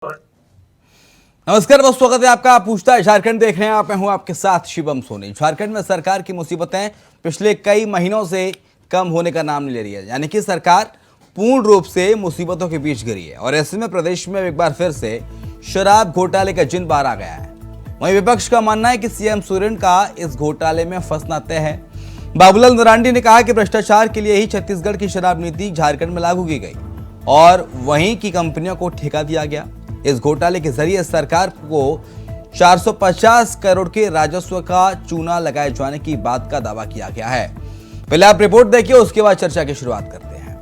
नमस्कार दोस्तों, स्वागत है आपका। पूछता है झारखंड देख रहे हैं आप। मैं हूं आपके साथ शिवम सोनी। झारखंड में सरकार की मुसीबतें पिछले कई महीनों से कम होने का नाम नहीं ले रही है, यानी कि सरकार पूर्ण रूप से मुसीबतों के बीच घिरी है। और ऐसे में प्रदेश में एक बार फिर से शराब घोटाले का जिन बाहर आ गया है। वहीं विपक्ष का मानना है कि सीएम सोरेन का इस घोटाले में फंसना तय है। बाबूलाल मरांडी ने कहा कि भ्रष्टाचार के लिए ही छत्तीसगढ़ की शराब नीति झारखंड में लागू की गई और वहीं की कंपनियों को ठेका दिया गया। इस घोटाले के जरिए सरकार को 450 करोड़ के राजस्व का चूना लगाए जाने की बात का दावा किया गया है। पहले आप रिपोर्ट देखिए, उसके बाद चर्चा की शुरुआत करते हैं।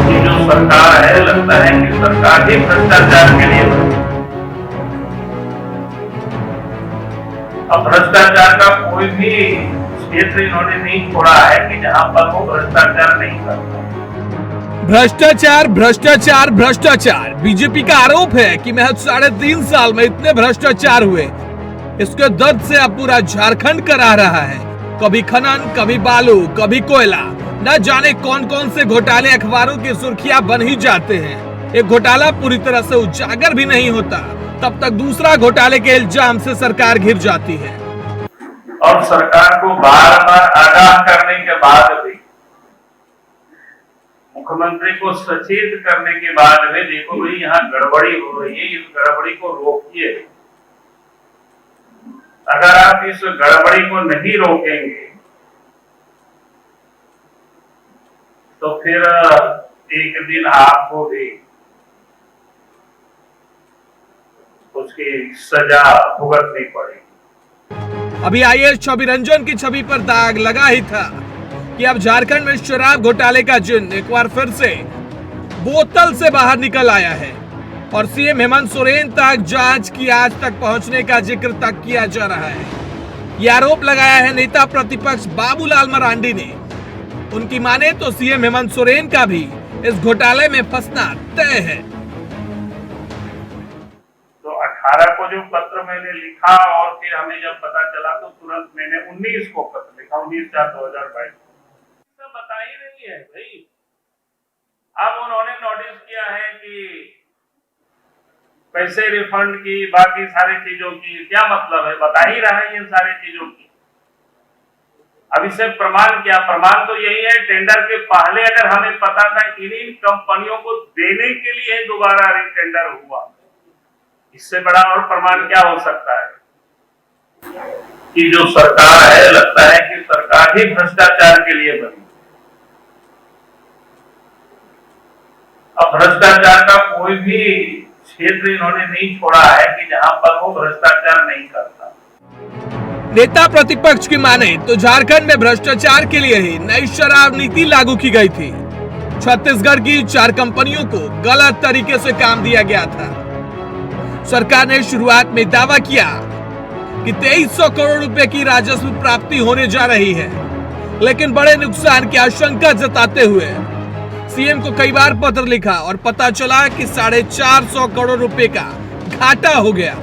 ये जो सरकार है, लगता है कि सरकार ही भ्रष्टाचार के लिए बनी। अब भ्रष्टाचार का कोई भी क्षेत्र इन्होंने नहीं छोड़ा है कि जहां पर वो भ्रष्टाचार नहीं करता। भ्रष्टाचार भ्रष्टाचार भ्रष्टाचार। बीजेपी का आरोप है कि महज 3.5 साल में इतने भ्रष्टाचार हुए, इसके दर्द से अब पूरा झारखंड करा रहा है। कभी खनन, कभी बालू, कभी कोयला, न जाने कौन कौन से घोटाले अखबारों की सुर्खियां बन ही जाते हैं। एक घोटाला पूरी तरह से उजागर भी नहीं होता, तब तक दूसरा घोटाले के इल्जाम से सरकार घिर जाती है। और सरकार को बार बार आगाह करने के बाद भी, मुख्यमंत्री को सचेत करने के बाद में, देखो भाई यहाँ गड़बड़ी हो रही है, इस गड़बड़ी को रोकिए। अगर आप इस गड़बड़ी को नहीं रोकेंगे तो फिर एक दिन आपको भी उसकी सजा भुगतनी पड़ेगी। अभी आईएएस छवि रंजन की छवि पर दाग लगा ही था कि अब झारखंड में शराब घोटाले का जिन एक बार फिर से बोतल से बाहर निकल आया है और सीएम हेमंत सोरेन तक जांच की आज तक पहुंचने का जिक्र तक किया जा रहा है। यह आरोप लगाया है नेता प्रतिपक्ष बाबूलाल मरांडी ने। उनकी माने तो सीएम हेमंत सोरेन का भी इस घोटाले में फंसना तय है। तो 18 को जो पत्र मैंने लिखा और फिर हमें जब पता चला तो तुरंत मैंने 19 को पत्र लिखा, 19/4/2022। बता ही नहीं है भाई। अब उन्होंने नोटिस किया है कि पैसे रिफंड की, बाकी सारी चीजों की क्या मतलब है, बता ही रहा है इन सारी चीजों की। अब इससे प्रमाण क्या? प्रमाण तो यही है, टेंडर के पहले अगर हमें पता था इन्हीं कंपनियों को देने के लिए दोबारा टेंडर हुआ, इससे बड़ा और प्रमाण क्या हो सकता है कि जो सरकार है, लगता है कि सरकार ही भ्रष्टाचार के लिए बनी। अब भ्रष्टाचार का कोई भी क्षेत्र इन्होंने नहीं छोड़ा है कि जहां पर वो भ्रष्टाचार नहीं करता। नेता प्रतिपक्ष की माने तो झारखंड में भ्रष्टाचार के लिए ही नई शराब नीति लागू की गई थी। छत्तीसगढ़ की 4 कंपनियों को गलत तरीके से काम दिया गया था। सरकार ने शुरुआत में दावा किया कि 2300 करोड़ रुपए की राजस्व प्राप्ति होने जा रही है, लेकिन बड़े नुकसान की आशंका जताते हुए सीएम को कई बार पत्र लिखा और पता चला कि 450 करोड़ रुपए का घाटा हो गया।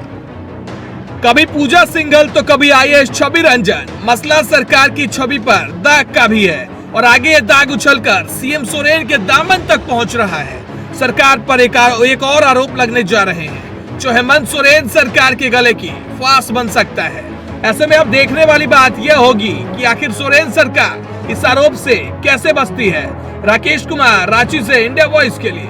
कभी पूजा सिंघल तो कभी आईएएस छवि रंजन। मसला सरकार की छवि पर दाग का भी है और आगे ये दाग उछलकर सीएम सोरेन के दामन तक पहुंच रहा है। सरकार पर एक और आरोप लगने जा रहे हैं जो हेमंत सोरेन सरकार के गले की फांस बन सकता है। ऐसे में अब देखने वाली बात यह होगी कि आखिर सोरेन सरकार इस आरोप से कैसे बचती है। राकेश कुमार, रांची से, इंडिया वॉइस के लिए।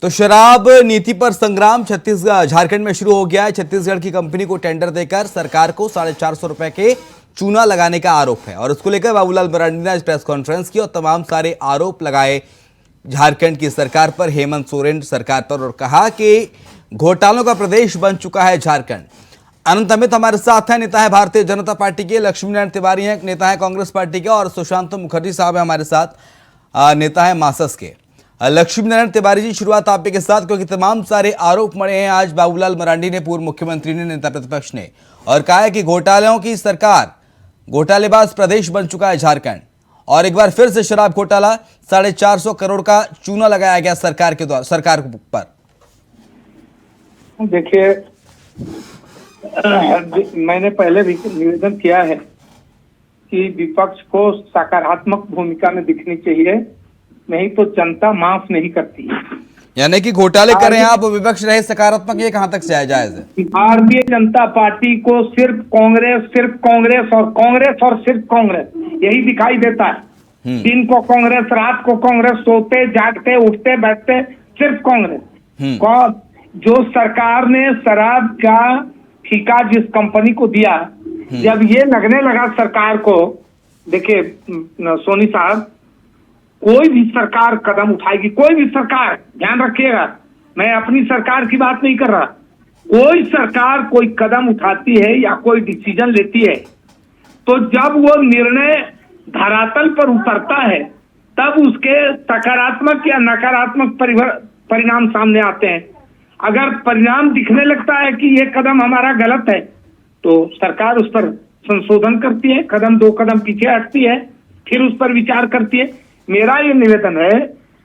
तो शराब नीति पर संग्राम झारखंड में शुरू हो गया है। छत्तीसगढ़ की कंपनी को टेंडर देकर सरकार को 450 रुपए के चूना लगाने का आरोप है और उसको लेकर बाबूलाल मरांडी ने आज प्रेस कॉन्फ्रेंस की और तमाम सारे आरोप लगाए झारखंड की सरकार पर, हेमंत सोरेन सरकार पर, और कहा कि घोटालों का प्रदेश बन चुका है झारखंड। अनंत अमित हमारे साथ हैं, नेता है भारतीय जनता पार्टी के। लक्ष्मीनारायण तिवारी हैं, नेता है कांग्रेस पार्टी के। और सुशांत मुखर्जी साहब है हमारे साथ, नेता है मासस के। लक्ष्मीनारायण तिवारी जी, शुरुआत आपके के साथ, क्योंकि तमाम सारे आरोप मरे हैं आज बाबूलाल मरांडी ने, पूर्व मुख्यमंत्री ने, नेता प्रतिपक्ष ने, और कहा है कि घोटालों की सरकार, घोटालेबाज प्रदेश बन चुका है झारखंड। और एक बार फिर से शराब घोटाला, 450 करोड़ का चूना लगाया गया सरकार के द्वारा, सरकार पर। देखिए, मैंने पहले भी निवेदन किया है कि विपक्ष को सकारात्मक भूमिका में दिखनी चाहिए, नहीं तो जनता माफ नहीं करती है। यानी कि घोटाले करें आप, विपक्ष रहे सकारात्मक, ये कहां तक जायज है? भारतीय जनता पार्टी को सिर्फ कांग्रेस और सिर्फ कांग्रेस यही दिखाई देता है। दिन को कांग्रेस, रात को कांग्रेस, सोते जागते उठते बैठते सिर्फ कांग्रेस। जो सरकार ने शराब का ठेका जिस कंपनी को दिया, जब ये लगने लगा सरकार को, देखिए सोनी साहब, कोई भी सरकार कदम उठाएगी, कोई भी सरकार, ध्यान रखिएगा, मैं अपनी सरकार की बात नहीं कर रहा, कोई सरकार कोई कदम उठाती है या कोई डिसीजन लेती है, तो जब वो निर्णय धरातल पर उतरता है तब उसके सकारात्मक या नकारात्मक परिणाम सामने आते हैं। अगर परिणाम दिखने लगता है कि ये कदम हमारा गलत है, तो सरकार उस पर संशोधन करती है, कदम 2 कदम पीछे हटती है, फिर उस पर विचार करती है। मेरा ये निवेदन है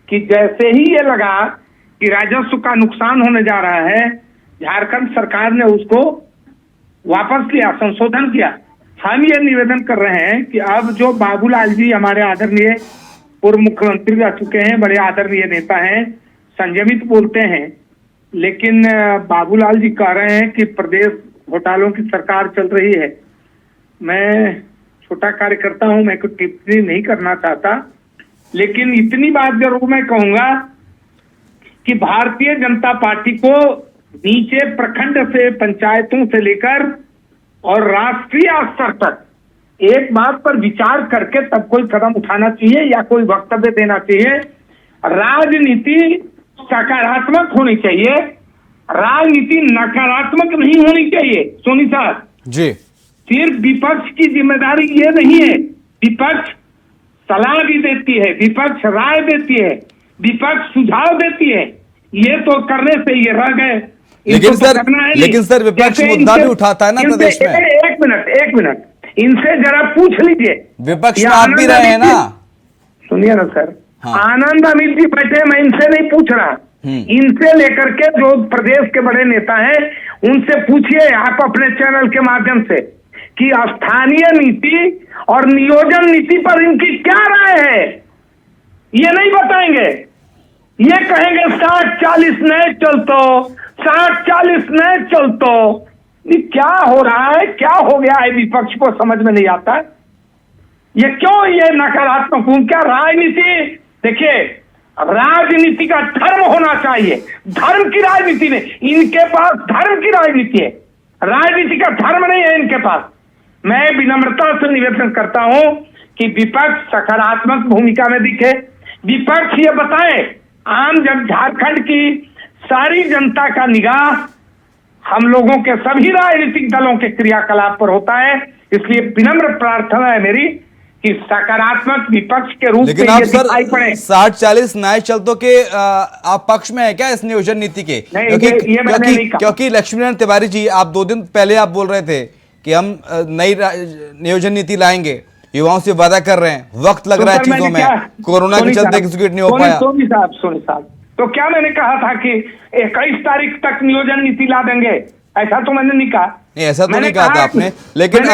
कि जैसे ही ये लगा कि राजस्व का नुकसान होने जा रहा है, झारखंड सरकार ने उसको वापस लिया, संशोधन किया। हम ये निवेदन कर रहे हैं कि अब जो बाबूलाल जी हमारे आदरणीय पूर्व मुख्यमंत्री रह चुके हैं, बड़े आदरणीय नेता हैं, संयमित बोलते हैं, लेकिन बाबूलाल जी कह रहे हैं कि प्रदेश घोटालों की सरकार चल रही है। मैं छोटा कार्यकर्ता हूं, मैं कोई टिप्पणी नहीं करना चाहता, लेकिन इतनी बात जरूर मैं कहूंगा कि भारतीय जनता पार्टी को नीचे प्रखंड से, पंचायतों से लेकर और राष्ट्रीय स्तर तक एक बात पर विचार करके तब कोई कदम उठाना चाहिए या कोई वक्तव्य देना चाहिए। राजनीति सकारात्मक होनी चाहिए, राजनीति नकारात्मक नहीं होनी चाहिए। सोनी साहब जी, सिर्फ विपक्ष की जिम्मेदारी ये नहीं है, विपक्ष सलाह भी देती है, विपक्ष राय देती है, विपक्ष सुझाव देती है, ये तो करने से ये रह गए। लेकिन सर विपक्ष मुद्दा भी उठाता है ना प्रदेश में। एक मिनट, इनसे जरा पूछ लीजिए, विपक्ष में आप भी रहे हैं ना। सुनिए ना सर, हाँ। आनंद अमित जी बैठे, मैं इनसे नहीं पूछ रहा, इनसे लेकर के जो प्रदेश के बड़े नेता हैं उनसे पूछिए आप अपने चैनल के माध्यम से कि स्थानीय नीति और नियोजन नीति पर इनकी क्या राय है। ये नहीं बताएंगे, ये कहेंगे 60-40 नए चलतो, 60-40 नए चलतो। ये क्या हो रहा है, क्या हो गया है, विपक्ष को समझ में नहीं आता। ये क्यों ये नकारात्मक भूमिका, राजनीति, देखिए राजनीति का धर्म होना चाहिए, धर्म की राजनीति नहीं, इनके पास धर्म की राजनीति है, राजनीति का धर्म नहीं है इनके पास। मैं विनम्रता से निवेदन करता हूं कि विपक्ष सकारात्मक भूमिका में दिखे, विपक्ष ये बताए, आम जन झारखंड की सारी जनता का निगाह हम लोगों के सभी राजनीतिक दलों के क्रियाकलाप पर होता है, इसलिए विनम्र प्रार्थना है मेरी कि सकारात्मक विपक्ष के रूप में आप ये दिखाई पड़े। 60-40 नए चलतों के आप पक्ष में है क्या इस नियोजन नीति के? क्योंकि लक्ष्मीनारायण तिवारी जी, आप 2 दिन पहले आप बोल रहे थे कि हम नई नियोजन नीति लाएंगे, युवाओं से वादा कर रहे हैं, वक्त लग रहा है चीजों में, कोरोना के चलते एग्जीक्यूट नहीं हो पाया। सोनी साहब, तो क्या मैंने कहा था कि 21 तारीख तक नियोजन नीति ला देंगे? ऐसा तो मैंने नहीं कहा। नहीं, ऐसा तो नहीं कहा था आपने, लेकिन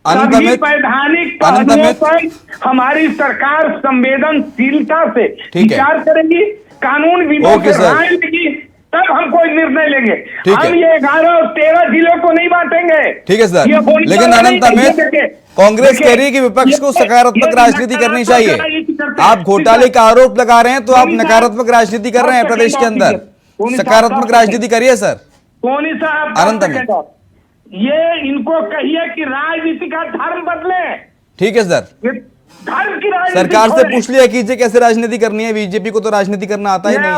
अनंत वैधानिक पहलुओं पर हमारी सरकार संवेदनशीलता से विचार करेगी, कानून विदों से राय लेगी, तब हम कोई निर्णय लेंगे। हम ये 11 और 13 जिलों को नहीं बांटेंगे। ठीक है सर, लेकिन अनंत अमित, कांग्रेस कह रही है कि विपक्ष को सकारात्मक राजनीति करनी चाहिए। आप घोटाले का आरोप लगा रहे हैं तो आप नकारात्मक राजनीति कर रहे हैं प्रदेश के अंदर। सकारात्मक राजनीति करिए सर। सोनी साहब, अनंत अमित, ये इनको कहिए कि राजनीति का धर्म बदले। ठीक है सर, धर्म की राजनीति सरकार से पूछ लिया कीजिए कैसे राजनीति करनी है, बीजेपी को तो राजनीति करना आता ही नहीं है।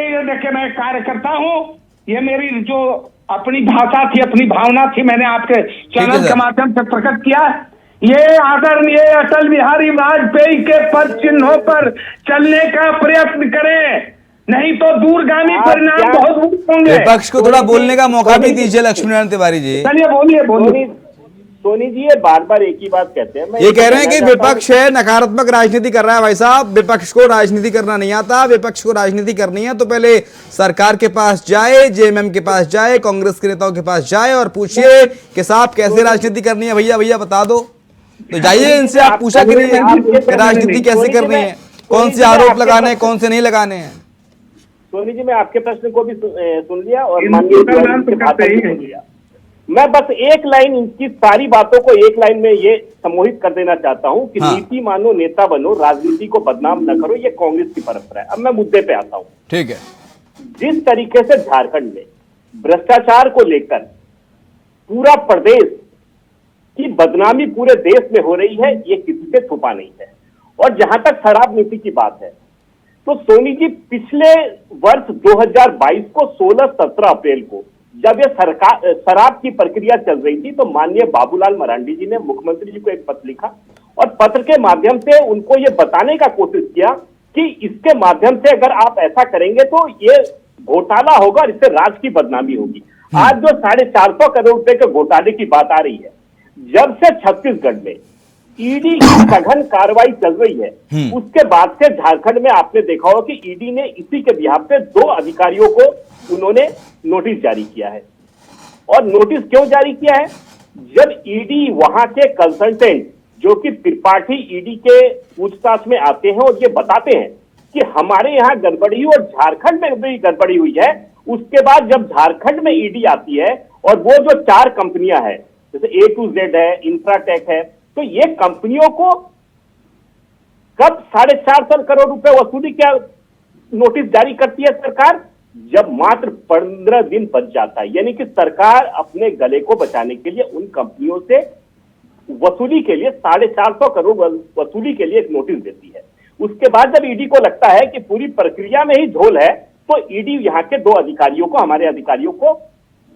ये देखिए, मैं कार्यकर्ता हूँ, ये मेरी जो अपनी भाषा थी, अपनी भावना थी, मैंने आपके चैनल के माध्यम से प्रकट किया। ये आदरणीय अटल बिहारी वाजपेयी के पद चिन्हों पर चलने का प्रयत्न करें, नहीं तो दूरगामी परिणाम बहुत होंगे। विपक्ष को थोड़ा बोलने का मौका भी दीजिए लक्ष्मीनारायण तिवारी जी। चलिए बोलिए। सोनी जी, ये बार बार एक ही बात कहते हैं। ये कह रहे हैं कि विपक्ष है नकारात्मक राजनीति कर रहा है। भाई साहब, विपक्ष को राजनीति करना नहीं आता। विपक्ष को राजनीति करनी है तो पहले सरकार के पास जाए, जेएमएम के पास जाए, कांग्रेस के नेताओं के पास जाए और पूछिए कि साहब कैसे राजनीति करनी है, भैया बता दो। तो जाइए इनसे, आप पूछा करिए राजनीति कैसे करनी है, कौन से आरोप लगाने हैं, कौन से नहीं लगाने हैं। सोनी जी, मैं आपके प्रश्न को भी सुन लिया और इनको माननीय कल्याण तो की बात करते ही भी हैं। सुन लिया। मैं बस एक लाइन, इनकी सारी बातों को एक लाइन में ये सम्मोहित कर देना चाहता हूं कि हाँ। नीति मानो नेता बनो, राजनीति को बदनाम न करो, ये कांग्रेस की परंपरा है। अब मैं मुद्दे पे आता हूं। ठीक है। जिस तरीके से झारखंड में भ्रष्टाचार को लेकर पूरा प्रदेश की बदनामी पूरे देश में हो रही है, ये किसी से छुपा नहीं है। और जहां तक शराब नीति की बात है, तो सोनी जी, पिछले वर्ष 2022 को 16-17 अप्रैल को जब ये सरकार शराब की प्रक्रिया चल रही थी, तो माननीय बाबूलाल मरांडी जी ने मुख्यमंत्री जी को एक पत्र लिखा और पत्र के माध्यम से उनको ये बताने का कोशिश किया कि इसके माध्यम से अगर आप ऐसा करेंगे तो ये घोटाला होगा और इससे राज्य की बदनामी होगी। आज जो 450 करोड़ रुपए के घोटाले की बात आ रही है, जब से छत्तीसगढ़ में ईडी की सघन कार्रवाई चल रही है, उसके बाद से झारखंड में आपने देखा होगा कि ईडी ने इसी के बिहाफ पे 2 अधिकारियों को उन्होंने नोटिस जारी किया है। और नोटिस क्यों जारी किया है? जब ईडी वहां के कंसल्टेंट जो कि त्रिपाठी ईडी के पूछताछ में आते हैं और ये बताते हैं कि हमारे यहाँ गड़बड़ी और झारखंड में भी गड़बड़ी हुई है, उसके बाद जब झारखंड में ईडी आती है और वो जो 4 कंपनियां हैं, जैसे A to Z है, इंफ्राटेक है, तो ये कंपनियों को कब 450 करोड़ रुपए वसूली क्या नोटिस जारी करती है सरकार? जब मात्र 15 दिन बच जाता है। यानी कि सरकार अपने गले को बचाने के लिए उन कंपनियों से वसूली के लिए 450 करोड़ वसूली के लिए एक नोटिस देती है। उसके बाद जब ईडी को लगता है कि पूरी प्रक्रिया में ही झोल है, तो ईडी यहाँ के 2 अधिकारियों को, हमारे अधिकारियों को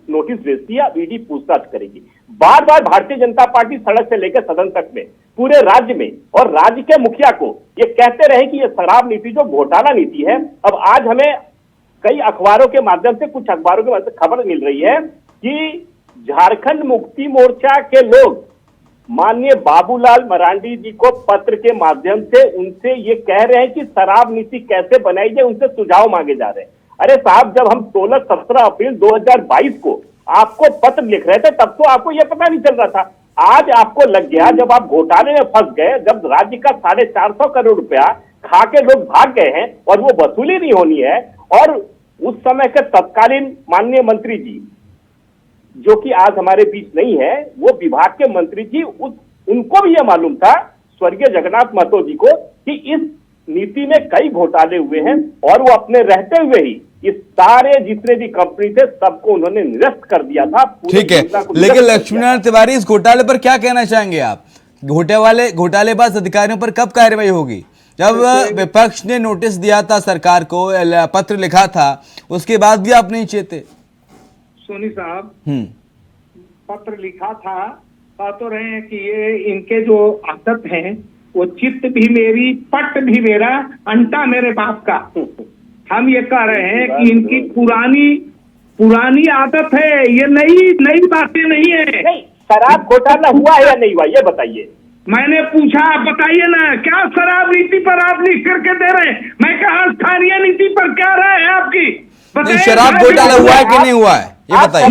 नोटिस भेजती है। ईडी पूछताछ करेगी। बार बार भारतीय जनता पार्टी सड़क से लेकर सदन तक में पूरे राज्य में और राज्य के मुखिया को ये कहते रहे कि ये शराब नीति जो घोटाला नीति है। अब आज हमें कई अखबारों के माध्यम से, कुछ अखबारों के माध्यम से खबर मिल रही है कि झारखंड मुक्ति मोर्चा के लोग माननीय बाबूलाल मरांडी जी को पत्र के माध्यम से उनसे ये कह रहे हैं कि शराब नीति कैसे बनाई जाए, उनसे सुझाव मांगे जा रहे हैं। अरे साहब, जब हम 16-17 अप्रैल 2022 को आपको पत्र लिख रहे थे, तब तो आपको यह पता नहीं चल रहा था। आज आपको लग गया, जब आप घोटाले में फंस गए, जब राज्य का 450 करोड़ रुपया खा के लोग भाग गए हैं और वो वसूली नहीं होनी है, और उस समय के तत्कालीन माननीय मंत्री जी जो कि आज हमारे बीच नहीं है, वो विभाग के मंत्री जी, उनको भी यह मालूम था, स्वर्गीय जगन्नाथ महतो जी को, कि इस नीति में कई घोटाले हुए हैं, और वो अपने रहते हुए ही इस सारे जितने भी कंपनी थे सबको उन्होंने निरस्त कर दिया था। ठीक है, लेकिन लक्ष्मीनारायण तिवारी, इस घोटाले पर क्या कहना चाहेंगे आप? घोटालेबाज अधिकारियों पर कब कार्रवाई होगी? जब विपक्ष ने नोटिस दिया था सरकार को, पत्र लिखा था, उसके बाद भी आप नहीं चेते? सोनी साहब, पत्र लिखा था, कह तो रहे हैं कि ये इनके जो आदत हैं, वो चित्त भी मेरी, पट भी मेरा, अंटा मेरे बाप का। हम ये कह रहे हैं कि इनकी पुरानी आदत है, ये नई बातें नहीं है। नहीं, शराब घोटाला हुआ है या नहीं हुआ, ये बताइए। मैंने पूछा, आप बताइए ना, क्या शराब नीति पर आप लिख करके दे रहे हैं? मैं कहा स्थानीय नीति पर क्या राय है आपकी? शराब घोटाला हुआ है कि नहीं हुआ है, ये बताइए।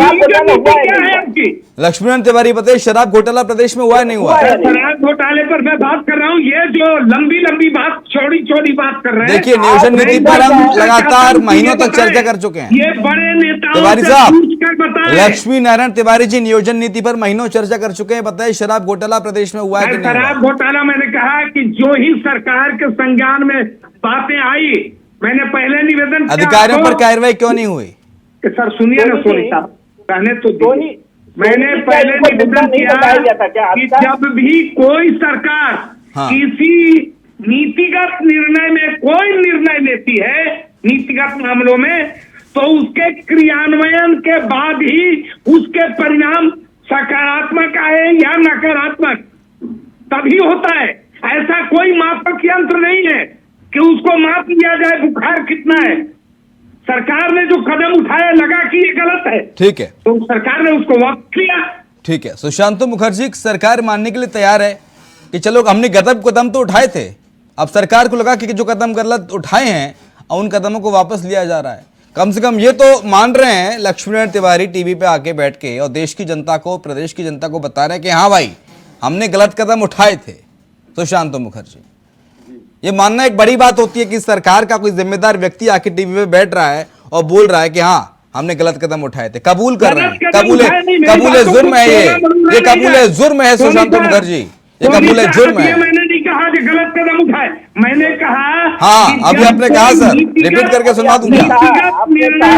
क्या है आपकी? लक्ष्मीनारायण तिवारी बताइए, शराब घोटाला प्रदेश में हुआ है नहीं हुआ है? शराब घोटाले पर मैं बात कर रहा हूँ। ये जो लंबी बात, चौड़ी बात कर रहे हैं। देखिए, नियोजन नीति पर हम लगातार महीनों तक चर्चा कर चुके हैं। ये बड़े नेताओं तिवारी से साहब, पूछकर बताएं। लक्ष्मीनारायण तिवारी जी नियोजन नीति पर महीनों चर्चा कर चुके हैं, बताइए शराब घोटाला प्रदेश में हुआ है कि नहीं? शराब घोटाला मैंने कहा कि जो ही सरकार के संज्ञान में बातें आई, मैंने पहले निवेदन किया। अधिकारियों पर कार्रवाई क्यों नहीं हुई? सर सुनिए ना सोनी साहब, कहने तो दीजिए। मैंने पहले निवेदन किया कि जब भी कोई सरकार किसी नीतिगत निर्णय में कोई निर्णय लेती है, नीतिगत मामलों में, तो उसके क्रियान्वयन के बाद ही उसके परिणाम सकारात्मक आए या नकारात्मक, तभी होता है। ऐसा कोई मापक यंत्र नहीं है कि उसको माप लिया जाए बुखार कितना है। सरकार ने जो कदम उठाया, लगा कि ये गलत है, ठीक है, तो सरकार ने उसको वापस किया। ठीक है, सुशांतु मुखर्जी, सरकार मानने के लिए तैयार है कि चलो हमने कदम तो उठाए थे, अब सरकार को लगा कि जो कदम गलत उठाए हैं उन कदमों को वापस लिया जा रहा है। कम से कम ये तो मान रहे हैं लक्ष्मीनारायण तिवारी टीवी पे आके बैठ के, और देश की जनता को, प्रदेश की जनता को बता रहे हैं कि हाँ भाई, हमने गलत कदम उठाए थे, सुशांत मुखर्जी। ये मानना एक बड़ी बात होती है कि सरकार का कोई जिम्मेदार व्यक्ति आके टीवी में बैठ रहा है और बोल रहा है कि हाँ हमने गलत कदम उठाए थे, कबूल कर रहे हैं, कबूल जुर्म है ये कबूल जुर्म है सुशांत मुखर्जी, ये कबूल जुर्म है। मैंने नहीं कहा कि गलत कदम उठाए, मैंने कहा हाँ अभी आपने कहा सर, रिपीट करके सुना दूंगा,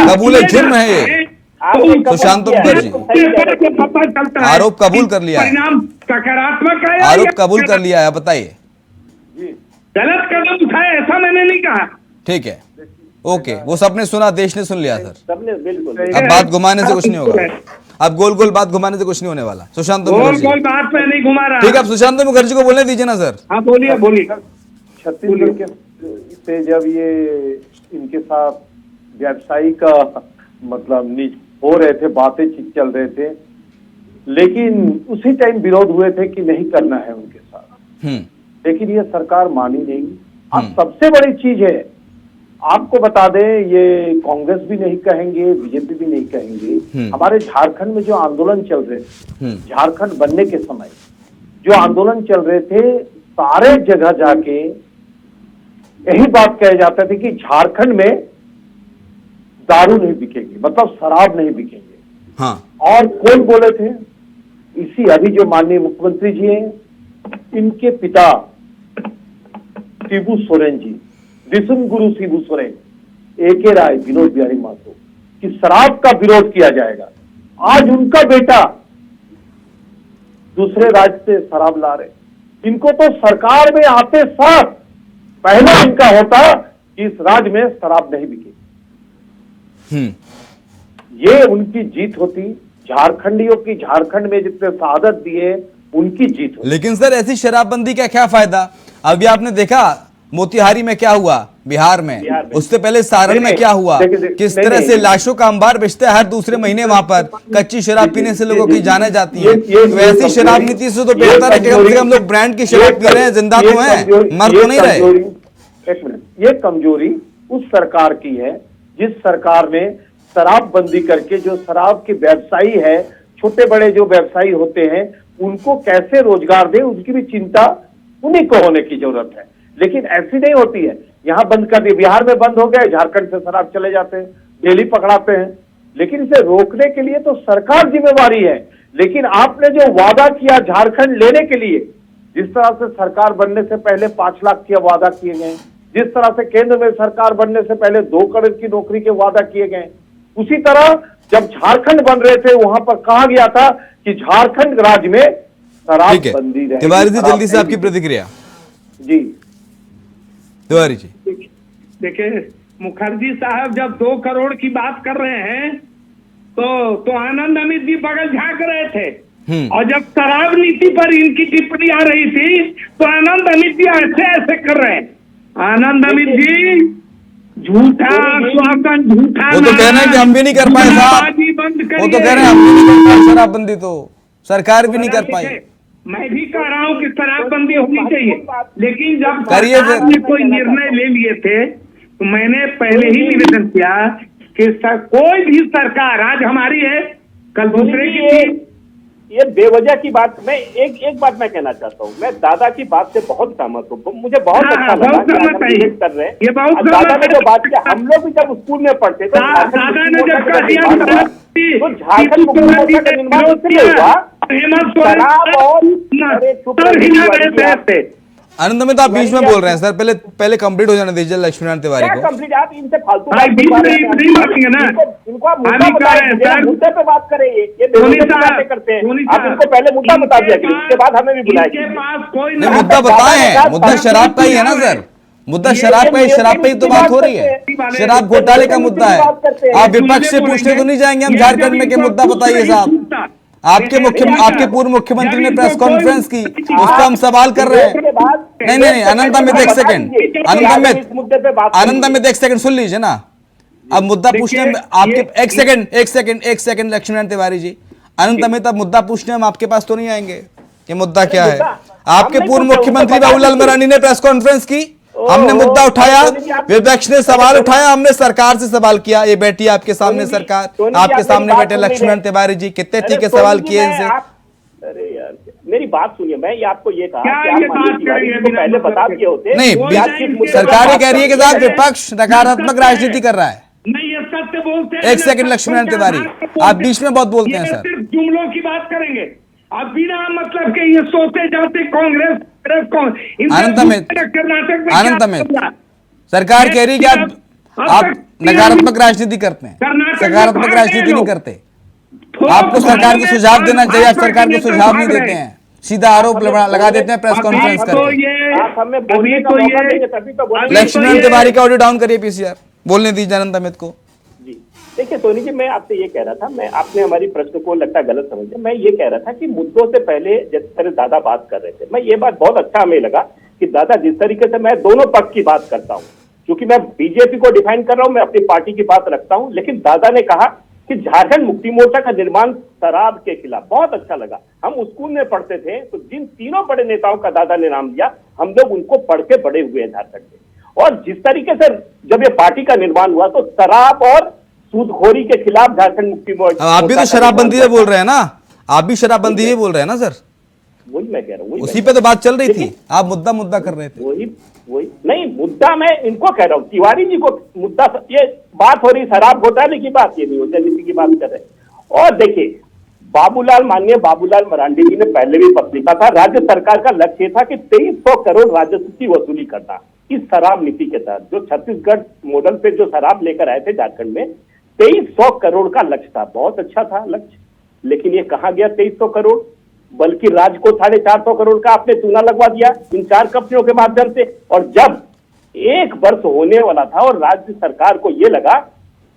कबूल जुर्म है ये सुशांत मुखर्जी, पता चलता है आरोप कबूल कर लिया है, परिणाम सकारात्मक है, आरोप कबूल कर लिया है, बताइए। गलत कदम उठाए ऐसा मैंने नहीं कहा। ठीक है, ओके, वो सबने सुना, देश ने सुन लिया सर। सबने बिल्कुल अब बात घुमाने से कुछ नहीं होगा, अब गोल गोल बात घुमाने से कुछ नहीं होने वाला। सुशांत मुखर्जी, कोई बात पे नहीं घुमा रहा। ठीक है, अब सुशांत मुखर्जी को बोलने दीजिए ना सर। हाँ बोलिए बोलिए। छत्तीसगढ़ के से जब ये इनके साथ व्यवसायी का मतलब हो रहे थे, बातें चल रहे थे, लेकिन उसी टाइम विरोध हुए थे कि नहीं करना है उनके साथ, लेकिन ये सरकार मानी नहीं। अब सबसे बड़ी चीज है, आपको बता दें, ये कांग्रेस भी नहीं कहेंगे, बीजेपी भी नहीं कहेंगे, हमारे झारखंड में जो आंदोलन चल रहे थे, झारखंड बनने के समय जो आंदोलन चल रहे थे, सारे जगह जाके यही बात कहे जाते थे कि झारखंड में दारू नहीं बिकेगी, मतलब शराब नहीं बिकेंगे। हाँ। और कौन बोले थे? इसी अभी जो माननीय मुख्यमंत्री जी हैं, इनके पिता शिबू सोरेन जी, विष्णु गुरु शिबू सोरेन, AK राय, विनोद बिहारी महतो, कि शराब का विरोध किया जाएगा। आज उनका बेटा दूसरे राज्य से शराब ला रहे, इनको तो सरकार में आते साथ पहला इनका होता कि इस राज्य में शराब नहीं बिकेगी। ये उनकी जीत होती, झारखंडियों की, झारखंड में जितने शहादत दिए उनकी जीत होती। लेकिन सर ऐसी शराबबंदी का क्या फायदा? अभी आपने देखा मोतिहारी में क्या हुआ, बिहार में, उससे पहले सारण में क्या हुआ, किस तरह से लाशों का अंबार बिछता है हर दूसरे महीने वहां पर, कच्ची शराब पीने से लोगों की जाने जाती है। तो ऐसी शराब नीति से तो बेहतर है कि कम से कम लोग ब्रांड की शराब पी रहे हैं, जिंदा तो हैं, मर तो नहीं रहे। एक मिनट, ये कमजोरी उस सरकार की है जिस सरकार ने शराब बंदी करके जो शराब के व्यवसायी है, छोटे बड़े जो व्यवसायी होते हैं, उनको कैसे रोजगार दे, उसकी भी चिंता उन्हीं को होने की जरूरत है। लेकिन ऐसी नहीं होती है, यहाँ बंद कर दिया, बिहार में बंद हो गए, झारखंड से शराब चले जाते हैं, डेली पकड़ाते हैं। लेकिन इसे रोकने के लिए तो सरकार जिम्मेवारी है। लेकिन आपने जो वादा किया झारखंड लेने के लिए, जिस तरह से सरकार बनने से पहले 5 लाख के वादा किए गए, जिस तरह से केंद्र में सरकार बनने से पहले 2 करोड़ की नौकरी के वादा किए गए, उसी तरह जब झारखंड बन रहे थे वहां पर कहा गया था कि झारखंड राज्य में शराब बंदी रहेगी। तिवारी जी जल्दी से आपकी प्रतिक्रिया। जी तिवारी जी, देखिए मुखर्जी साहब जब 2 करोड़ की बात कर रहे हैं तो आनंद अमित जी बगल झांक रहे थे, और जब शराब नीति पर इनकी टिप्पणी आ रही थी तो आनंद अमित जी ऐसे ऐसे कर रहे हैं। आनंद अमित जी झूठा आश्वासन, झूठा, वो तो कह रहे हैं कि हम भी नहीं कर पाए साहब, वो तो कह रहे हैं हम भी नहीं कर पाए शराबबंदी, तो सरकार भी नहीं कर पाई। मैं भी कह रहा हूँ कि शराबबंदी होनी चाहिए, लेकिन जब करिए सरकार ने कोई निर्णय ले लिए थे तो मैंने पहले ही निवेदन किया कि कोई भी सरकार, आज हमारी है कल दूसरे की। ये बेवजह की बात, मैं एक बात मैं कहना चाहता हूँ, मैं दादा की बात से बहुत सहमत हूँ। मुझे बहुत अच्छा लगा कि आप विवेक कर रहे हैं। दादा ने जो बात किया, हम लोग भी जब स्कूल में पढ़ते थे, दादा ने जब कह दिया तो झारखंड मुक्ति मोर्चा का निर्माण इसलिए हुआ, शराब और आनंद में तो आप बीच में बोल रहे हैं सर, पहले कंप्लीट हो जाने दीजिए लक्ष्मीनारायण तिवारी को। कंप्लीट, आप इनसे फालतू इनको मुद्दे पे बात करें, ये बातें करते हैं। आप इनको पहले मुद्दा बता दिया कि उसके बाद हमें भी बुलाया। नहीं, मुद्दा बताए हैं, मुद्दा शराब का ही है ना सर, मुद्दा शराब का ही, शराब पे ही तो बात हो रही है, शराब घोटाले का मुद्दा है। आप विपक्ष से पूछने तो नहीं जाएंगे हम झारखंड में, के मुद्दा बताइए साहब। आपके पूर्व मुख्यमंत्री ने प्रेस कॉन्फ्रेंस की, उसका हम सवाल कर रहे हैं। नहीं, अनंत अमित एक सेकंड, आनंद अमित एक सेकंड सुन लीजिए ना। अब मुद्दा पूछने में आपके एक सेकंड लक्ष्मीनारायण तिवारी जी, अनंत अमित, अब मुद्दा पूछने हम आपके पास तो नहीं आएंगे, ये मुद्दा क्या है? आपके पूर्व मुख्यमंत्री बाबूलाल मरांडी ने प्रेस कॉन्फ्रेंस की, हमने मुद्दा उठाया, विपक्ष ने सवाल उठाया, हमने सरकार से सवाल किया। ये बैठी आपके सामने सरकार, आपके सामने बैठे लक्ष्मीनारायण तिवारी जी, कितने ठीक है सवाल किए इनसे। अरे यार मेरी बात सुनिए, मैं ये आपको ये कहा क्या कि आप ये बात मनोज तिवारी करेंगे को बिना पहले मतलब बता के? दिए होते। नहीं, कि आज किस मुद्दे पर सरकार ये बात कह रही है कि कर साहब रहे हैं। विपक्ष नकारात्मक राजनीति कर रहा है। नहीं, ये सत्य बोलते हैं। एक सेकंड लक्ष्मण तिवारी, आप बीच में बहुत बोलते हैं ये सर। सिर्फ जुमलों की बात करेंगे। अब बिना मतलब के ये सोते जाते कांग्रेस आनंद अमित, कर्नाटक में आनंद क्या अमित, चल रहा है? सरकार कह रही है कि आप नकारात्मक राजनीति करते हैं, सकारात्मक राजनीति नहीं करते। आपको सरकार को सुझाव देना चाहिए, आप सरकार को सुझाव नहीं देते हैं, सीधा आरोप लगा देते हैं प्रेस कॉन्फ्रेंस करके। आप हमें बोलने का मौका देंगे तभी तो बोलेंगे। लक्ष्मण तिवारी का ऑडियो डाउन करिए पीसीआर, बोलने दीजिए आनंद अमित को। जी देखिए सोनी जी, मैं आपसे ये कह रहा था, मैं आपने हमारी प्रश्न को लगता है गलत समझा। मैं ये कह रहा था कि मुद्दों से पहले जिस तरह दादा बात कर रहे थे, मैं ये बात बहुत अच्छा हमें लगा कि दादा जिस तरीके से, मैं दोनों पक्ष की बात करता हूँ, क्योंकि मैं बीजेपी को डिफाइन कर रहा हूँ, मैं अपनी पार्टी की बात रखता हूँ, लेकिन दादा ने कहा कि झारखंड मुक्ति मोर्चा का निर्माण शराब के खिलाफ, बहुत अच्छा लगा। हम स्कूल में पढ़ते थे तो जिन तीनों बड़े नेताओं का दादा ने नाम दिया, हम लोग उनको पढ़ के बड़े हुए हैं झारखंड में। और जिस तरीके से जब ये पार्टी का निर्माण हुआ तो शराब और सूदखोरी के खिलाफ झारखंड मुक्ति मोर्चा, आप भी तो शराबबंदी में बोल रहे हैं ना, आप भी शराबबंदी में बोल रहे हैं ना सर, वही मैं कह रहा हूँ, उसी पे तो बात चल रही थी, आप मुद्दा कर रहे थे। वही नहीं, मुद्दा मैं इनको कह रहा हूँ, तिवारी जी को मुद्दा, ये बात हो रही शराब घोटाले की बात, ये नहीं राजनीति की बात कर रहे हैं। और देखिए माननीय बाबूलाल मरांडी जी ने पहले भी पत्र लिखा था, राज्य सरकार का लक्ष्य था कि 2300 करोड़ राजस्व की वसूली करना इस शराब नीति के तहत। जो छत्तीसगढ़ मॉडल पे जो शराब लेकर आए थे झारखंड में, 2300 करोड़ का लक्ष्य था, बहुत अच्छा था लक्ष्य, लेकिन ये कहाँ गया 2300 करोड़, बल्कि राज्य को 450 करोड़ का आपने चूना लगवा दिया इन 4 कंपनियों के माध्यम से। और जब 1 वर्ष होने वाला था और राज्य सरकार को यह लगा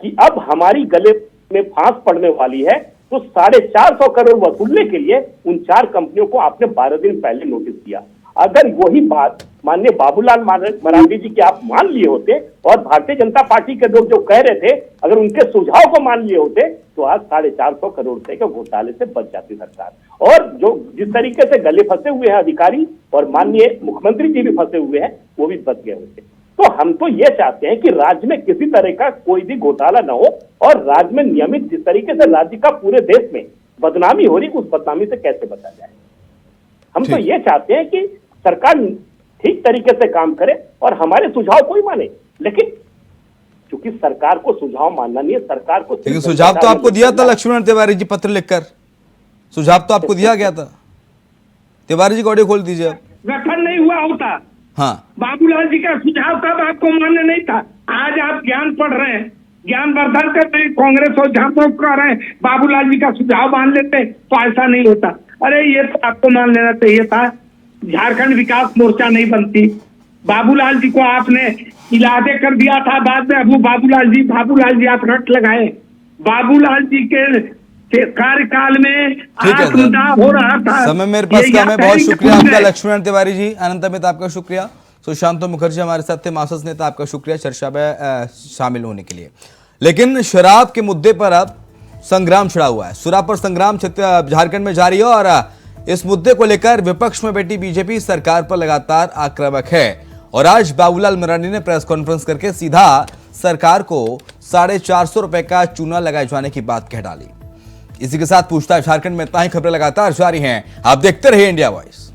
कि अब हमारी गले में फांस पड़ने वाली है, तो 450 करोड़ वसूलने के लिए उन 4 कंपनियों को आपने 12 दिन पहले नोटिस दिया। अगर वही बात माननीय बाबूलाल मरांडी जी की आप मान लिए होते और भारतीय जनता पार्टी के लोग जो कह रहे थे, अगर उनके सुझाव को मान लिए होते, तो आज 450 करोड़ रुपए के घोटाले से बच जाती सरकार। और जो जिस तरीके से गले फंसे हुए हैं अधिकारी और माननीय मुख्यमंत्री जी भी फंसे हुए हैं, वो भी बच गए होते। तो हम तो ये चाहते हैं कि राज्य में किसी तरह का कोई भी घोटाला न हो, और राज्य में नियमित जिस तरीके से राज्य का पूरे देश में बदनामी हो रही, उस बदनामी से कैसे बचा जाए। हम तो ये चाहते हैं कि सरकार ठीक तरीके से काम करे और हमारे सुझाव को ही माने, लेकिन क्योंकि सरकार को सुझाव मानना नहीं है, सरकार को, लेकिन सुझाव तो आपको दिया था लक्ष्मण तिवारी जी, पत्र लिखकर सुझाव तो आपको दिया गया था। तिवारी जी को ऑडियो खोल दीजिए आप। गठन नहीं हुआ होता, हाँ, बाबूलाल जी का सुझाव तब आपको मान्य नहीं था। आज आप ज्ञान पढ़ रहे हैं, ज्ञानवर्धन कर रहे हैं, कांग्रेस और झारखंड कर रहे हैं, बाबूलाल जी का सुझाव मान लेते तो ऐसा नहीं होता। अरे ये तो आपको मान लेना चाहिए था, झारखंड विकास मोर्चा नहीं बनती। बाबूलाल जी को आपने इलादे कर दिया था, बाद में अबू बाबूलाल जी आप रट लगाए। बाबूलाल जी के कार्यकाल में आत्मदाह हो रहा था। समय मेरे पास कम है, बहुत शुक्रिया आपका लक्ष्मण तिवारी जी। अनंत अमित आपका शुक्रिया। सुशांत मुखर्जी हमारे साथ थे, मार्क्सिस्ट नेता, आपका शुक्रिया चर्चा में शामिल होने के लिए। लेकिन शराब के मुद्दे पर अब संग्राम छिड़ा हुआ है, शराब पर संग्राम झारखंड में जारी है और इस मुद्दे को लेकर विपक्ष में बैठी बीजेपी सरकार पर लगातार आक्रामक है। और आज बाबूलाल मरांडी ने प्रेस कॉन्फ्रेंस करके सीधा सरकार को 450 रुपए का चूना लगाए जाने की बात कह डाली। इसी के साथ पूछताछ झारखंड में इतना ही। खबरें लगातार जारी हैं, आप देखते रहिए इंडिया वॉइस।